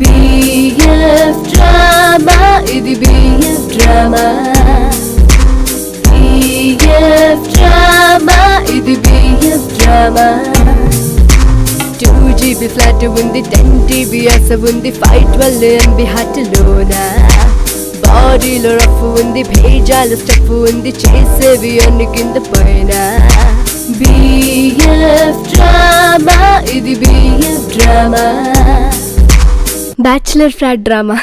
BF drama, ఇది BF drama. BF drama, ఇది BF drama. 2GB flat ఉంది, 10GB అస ఉంది, 512MB హట్టులోనా. బాడీలో రఫ్ ఉంది, భేజాల స్టఫ్ ఉంది, చేసేవి అన్ని కింద పైన. BF drama, ఇది BF drama. Bachelor flat drama.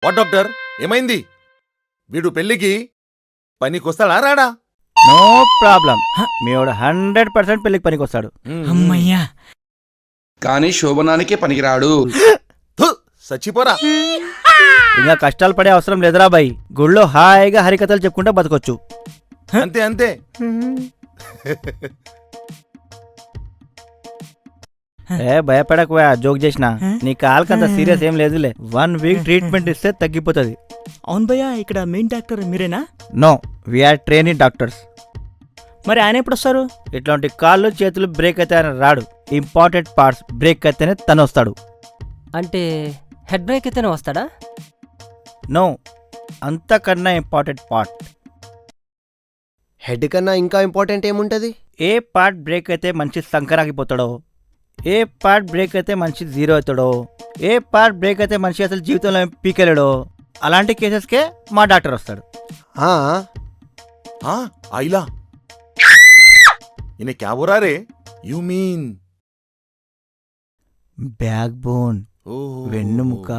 What doctor, ఏమైంది? వీడు పెళ్లికి పనికొస్తాడా రాడా? నో ప్రాబ్లం, మీవాడు 100% పెళ్లికి పనికి వస్తాడు. అమ్మయ్యా. కానీ శోభనానికే పనికిరాడు. సచ్చిపోరా. ఇంకా కష్టాలు పడే అవసరం లేదురా బాయ్, గుళ్ళో హాయిగా హరికథలు చెప్పుకుంటే బతకొచ్చు. అంతే అంతే. భయపడకు, జోక్ చేసిన. నీ కాలుకంత సీరియస్ ఏం లేదులే, 1 వీక్ ట్రీట్మెంట్ ఇస్తే తగ్గిపోతుంది. అవును భయ్యా, ఇక్కడ మెయిన్ డాక్టర్ మీరేనా? No, we are training doctors. మరి ఆయన ఎప్పుడు వస్తారు? ఇట్లాంటి కాళ్ళు చేతులు బ్రేక్ అయితే ఆయన రాడు, ఇంపార్టెంట్ పార్ట్స్ బ్రేక్ అయితేనే తను వస్తాడు. అంటే హెడ్ బ్రేక్ అయితేనే వస్తాడా? నో, అంతకన్నా ఇంపార్టెంట్ పార్ట్. హెడ్ కన్నా ఇంకా ఇంపార్టెంట్ ఏముంటది? ఏ పార్ట్ బ్రేక్ అయితే మంచి సంకరాగిపోతాడో, ఏ పార్ట్ బ్రేక్ అయితే మంచి జీరో అవుతాడో, ఏ పార్ట్ బ్రేక్ అయితే మనిషి అసలు జీవితంలో పీకెళ్ళాడో, అలాంటి కేసెస్కే మా డాక్టర్ వస్తాడు. ఆయిలా ఇనే క్యా బోలా రే? యు మీన్ బ్యాక్ బోన్, వెన్నుముక.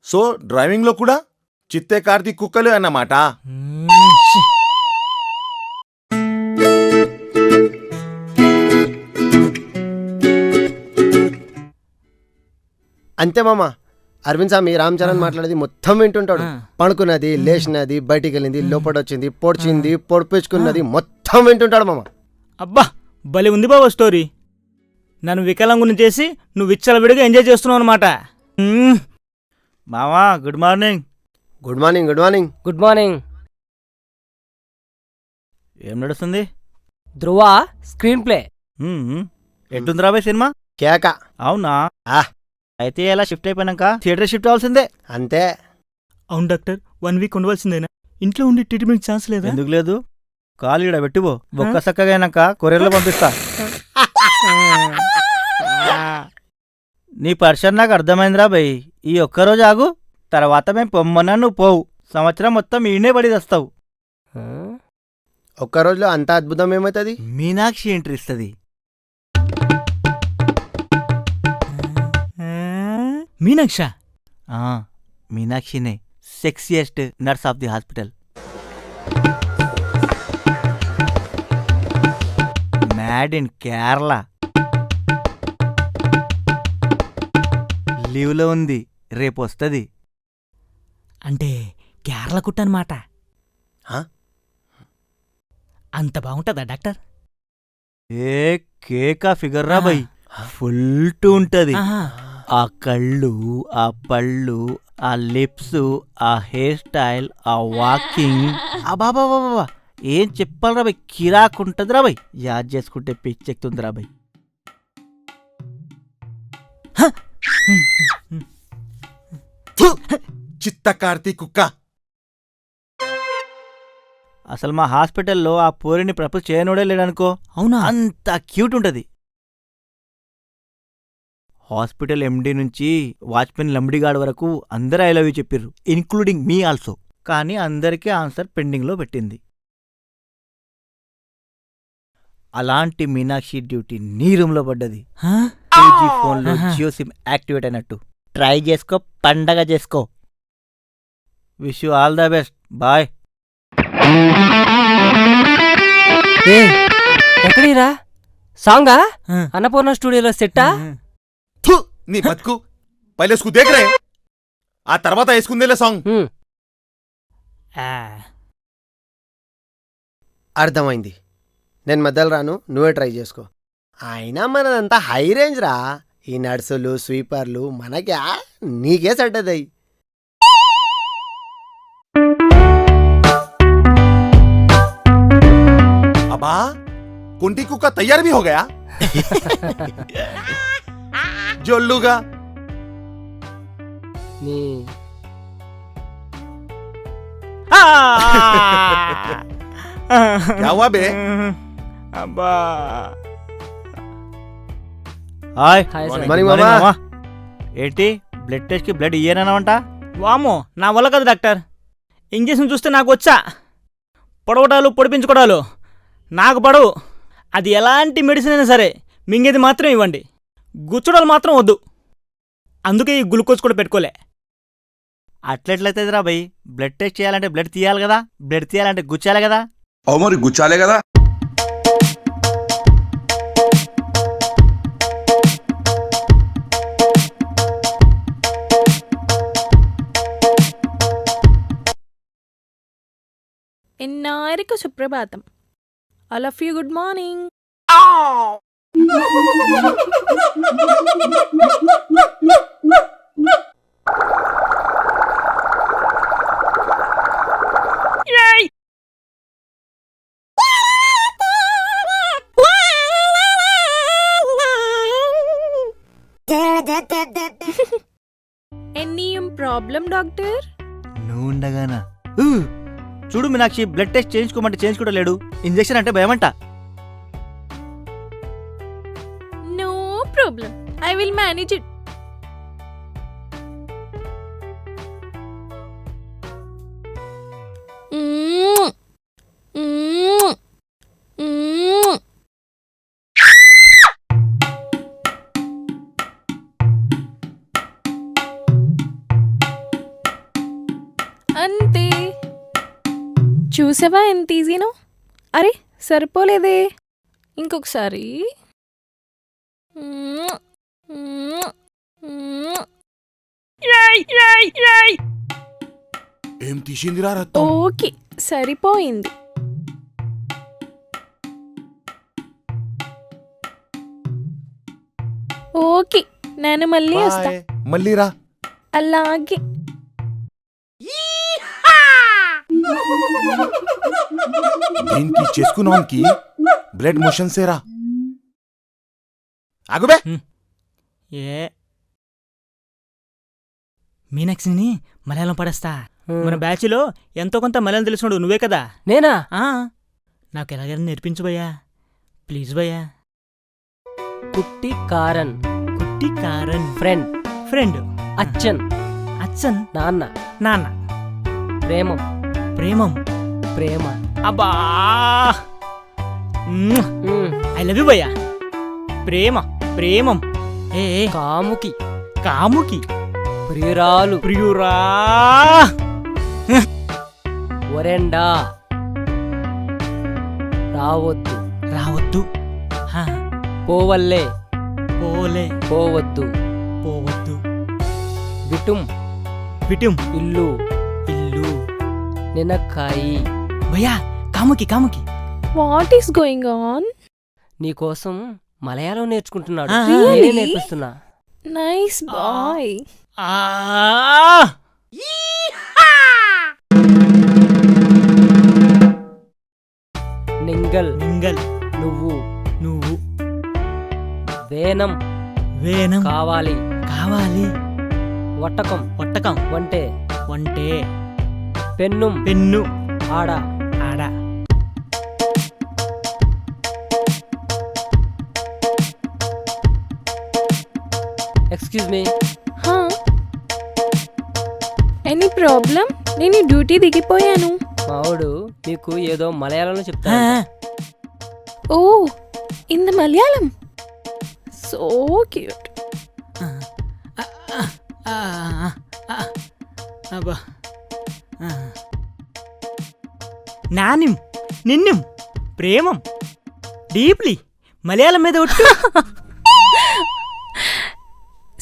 సో డ్రైవింగ్ లో కూడా చిత్తే కార్తీక్ కుక్కలు అన్నమాట. అంతే మామ. అరవింద్ స్వామి రామ్ చరణ్ మాట్లాడేది మొత్తం వింటుంటాడు. పడుకున్నది, లేచినది, బయటికి వెళ్ళింది, లోపడొచ్చింది, పొడిచింది, పొడిపించుకున్నది మొత్తం వింటుంటాడు మామ. అబ్బా, భలే ఉంది బాబా స్టోరీ. నన్ను వికలాంగుని చేసి నువ్వు విచ్చలవిడిగా ఎంజాయ్ చేస్తున్నావు అనమాట. మావా, good morning. Good morning. Good morning. Good morning. ఏం నడుస్తుంది? Dhruva screen play. ఎట్లుందిరా బాయ్ సినిమా? కేక. అవునా? అయితే ఎలా షిఫ్ట్ అయిపోయినాక థియేటర్ షిఫ్ట్ అవ్వాల్సిందే. అంతే. అవును డాక్టర్, 1 వీక్ ఉండవలసిందేనా? ఇంట్లో ఉండి ట్రీట్మెంట్ ఛాన్స్ లేదా? ఎందుకు లేదు, కాలు ఈడ పెట్టిపో, బొక్క చక్కగా అయినాక కొరియర్లో పంపిస్తా. నీ పర్షన్ నాకు అర్థమైందిరా బయ్. ఈ ఒక్కరోజు ఆగు, తర్వాత మేము పొమ్మన్నా నువ్వు పోవు. సంవత్సరం మొత్తం ఈయనే పడి వస్తావు. ఒక్కరోజులో అంత అద్భుతం ఏమవుతుంది? మీనాక్షి ఎంట్రీ ఇస్తుంది. మీనాక్ష? మీనాక్షినే sexiest nurse of the hospital. Made in Kerala. లీవ్లో ఉంది, రేపు వస్తుంది. అంటే కేరళ కుట్టనమాట. అంత బాగుంటుందా డాక్టర్? ఏ కేకా ఫిగర్ రా బై, ఫుల్ టు ఉంటది. ఆ కళ్ళు, ఆ పళ్ళు, ఆ లిప్స్, ఆ హెయిర్ స్టైల్, ఆ వాకింగ్, అబాబాబా ఏం చెప్పాలరా బై, కిరాకుంటది రా బై. యాద్ చేసుకుంటే పిచ్చెక్కుతుంది రా బై. చిత్త కార్తీ కుక్క. అసలు మా హాస్పిటల్లో ఆ పోరిని ప్రపోజ్ చేయనోడే లేడనుకో. అవునా? అంత క్యూట్ ఉంటది. హాస్పిటల్ ఎండి నుంచి వాచ్మెన్ లంబడిగాడ్ వరకు అందరూ ఐ లవ్ యూ చెప్పిర్రు, ఇన్క్లూడింగ్ మీ ఆల్సో. కానీ అందరికీ ఆన్సర్ పెండింగ్లో పెట్టింది. అలాంటి మీనాక్షి డ్యూటీ నీ రూమ్లో పడ్డది. హా? కేజీ ఫోన్లో ఆహా. జియో సిమ్ యాక్టివేట్ అయినట్టు. ట్రై చేసుకో, పండగ చేసుకో. Wish you all the best. Bye. ఏ ఎక్కడిరా సాంగా? ఆ. అన్నపూర్ణ స్టూడియోలో సెట్టా? థు, నీ బతుకు. పైలేసుకు దేకరే, ఆ తర్వాత వేసుకుందేలే సాంగ్. హ్మ్. ఆ. అర్థమైంది. నేను మధ్యలో రాను, నువ్వే ట్రై చేసుకో. అయినా మనదంతా హై రేంజ్ రా. ఈ నర్సులు స్వీపర్లు మనకే నీకే సెట్ అవుతాయి. అబ్బా, కుంటి కుక్క తయారు भी हो गया. జొల్లుగా. నీ क्या हुआ बे? అబ్బా. హాయ్. Hi sir. మరి మరి మామా మామా, ఏంటి బ్లడ్ టెస్ట్కి బ్లడ్ ఇయ్యనవంట? వామో, నా వల్ల కదా డాక్టర్. ఇంజెక్షన్ చూస్తే నాకు వచ్చా. పొడవటాలు పొడిపించుకోవడాలు నాకు పడవు. అది ఎలాంటి మెడిసిన్ అయినా సరే మింగేది మాత్రం ఇవ్వండి, గుచ్చడాలు మాత్రం వద్దు. అందుకే ఈ గ్లూకోజ్ కూడా పెట్టుకోలే. అట్లెట్లయితే రా భయ్, బ్లడ్ టెస్ట్ చేయాలంటే బ్లడ్ తీయాలి కదా, బ్లడ్ తీయాలంటే గుచ్చాలి కదా. అవు మరి గుచ్చాలే కదా. എല്ലാവർക്കും സുപ്രഭാതം. All of you good morning. Any problem, doctor? నువ్వు ఉండగానా? చూడు మీనాక్షి, బ్లడ్ టెస్ట్ చేయించుకోమంటే చేయించుకోవడం లేడు. ఇంజెక్షన్ అంటే భయమంట. No problem. I will manage it. అంతే. చూసావా ఎంత ఈజీనో? అరే సరిపోలేదే, ఇంకొకసారి. ఏం తీసిందిరా రక్తం? ఓకే సరిపోయింది. ఓకే నేను మళ్ళీ వస్తా. బాయ్. మళ్ళీ రా. అలాగే. దీనికి చేసుకున్నానికి బ్లడ్ మోషన్ సేరా. ఆగుబే. ఏ మీనాక్షిని మలయాళం పడేస్తా. మన బ్యాచ్లో ఎంతో కొంత మలయాళం తెలిసినాడు నువ్వే కదా. నేనా? ఆ, నాకు ఎలాగైనా నేర్పించు భయ్యా, ప్లీజ్ భయ్యా. కుట్టి కారన్, కుట్టి కారన్, ఫ్రెండ్, ఫ్రెండ్, అచ్చన్, అచ్చన్, నాన్న, నాన్న, ప్రేమం, ప్రేమం, ప్రేమ. అబ్బా, మ్మ్. ఐ లవ్ యూ భయ్యా. ప్రేమ, ప్రేమం, ఏ కాముకి, కాముకి, ప్రియురాలు, ప్రియురా, ఒరెండా, రావద్దు, రావద్దు, హా, పోవల్లే, పోలే, పోవద్దు, పోవద్దు, విటుం, విటుం, ఇల్లు, ఇల్లు, నినక్కాయి. భయ్యా, కాముకి, కాముకి. What is going on? నీకోసం మలయాళం నేర్చుకుంటున్నాడు. ఆ, నేనే really? నేర్పిస్తున్నా. Nice bye. ఆ, నింగల్, నింగల్, నువ్వు, నువ్వు, వేనం, వేనం, కావాలి, కావాలి, వట్టకం, ఒట్టకం, వంటే, వంటే పెన్నుం పెన్ను ఆడ ఆడ ఎక్స్క్యూజ్ మీ ఎనీ ప్రాబ్లం? నేను డ్యూటీ దిగిపోయాను. మావాడు మీకు ఏదో మలయాళంలో ఆ, చెప్తాను. Oh in the Malayalam. So cute. ఆ, అబ్బా నానిం నిన్నం ప్రేమం డీప్లీ మలయాళం మీద ఒట్టు.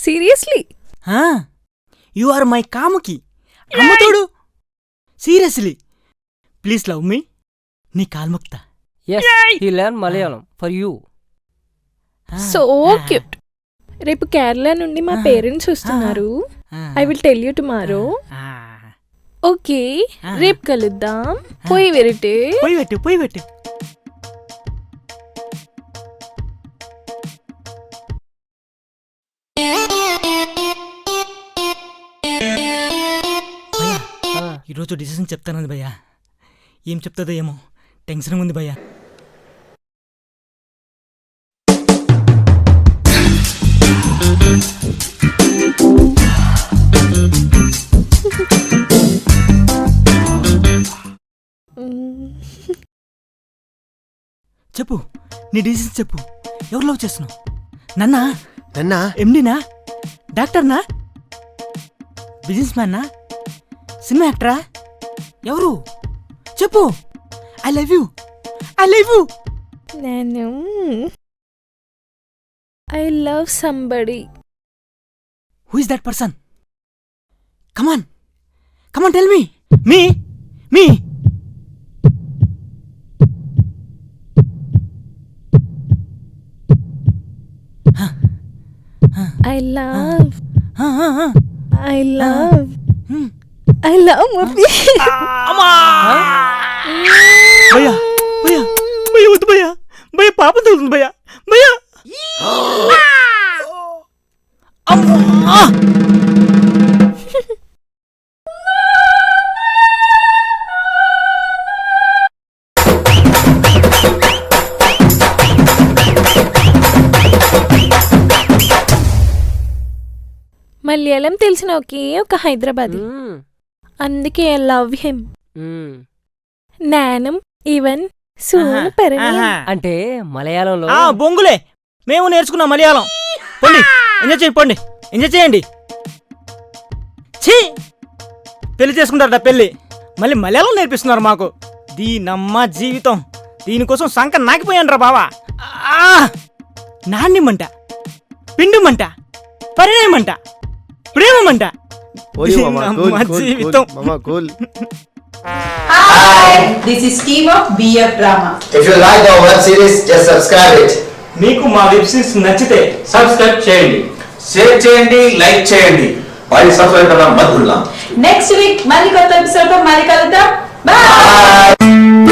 సీరియస్లీ? యు ఆర్ మై కాముకి అమ్మతోడు. Seriously please love me. నీ కాల్ముక్తా. Yes he learn Malayalam for you. So cute. రేపు కేరళ నుండి మా పేరెంట్స్ వస్తున్నారు. I will tell you tomorrow. Okay, రేపు కలుద్దాం. పోయి వెరిటే. పోయి పెట్టు. ఈరోజు డిసిషన్ చెప్తానంది భయ్యా. ఏం చెప్తుందో ఏమో టెన్షన్ ఉంది భయ్యా. చెప్పు, నీ డిసిషన్ చెప్పు. ఎవరు లవ్ చేస్తున్నావు? నన్నా? నన్నా? ఎండినా? డాక్టర్నా? బిజినెస్ మ్యాన్నా? సినిమా యాక్టరా? ఎవరు చెప్పు. I love you. నేను I love somebody. Who is that person? Come on tell me. Me I love movie. భయ్యా వద్దు భయ్యా. పాప తగులుతుంది భయ్యా. అమ్మా మలయాళం తెలిసిన ఒకే ఒక హైదరాబాదీ. అందుకే ఐ లవ్ హిమ్. నానం ఈవెన్ సూన్ పెరణి. అంటే మలయాళంలో బొంగులే. మేము నేర్చుకున్నాం మలయాళం. పోండి, ఎంజాయ్ చేయండి. ఛీ, పెళ్లి చేసుకుంటారట పెళ్లి. మళ్ళీ మలయాళం నేర్పిస్తున్నారు మాకు. దీనమ్మ జీవితం. దీనికోసం సంక నాకిపోయాను రా బావా. నాణ్యమంట, పిండుమంట, పరిణయమంట, ప్రేమమంట. జీవితం. Hi, this is team of BF Drama. If you like our web series, just subscribe it. మీకు మా వెబ్ సిరీస్ నచ్చితే సబ్స్క్రైబ్ చేయండి, షేర్ చేయండి, లైక్ చేయండి. మరి సబ్స్క్రైబ్ కన్నా మत भूलना. Next week మళ్ళీ కొత్త ఎపిసోడ్ తో మళ్ళీ కలుద్దాం. Bye.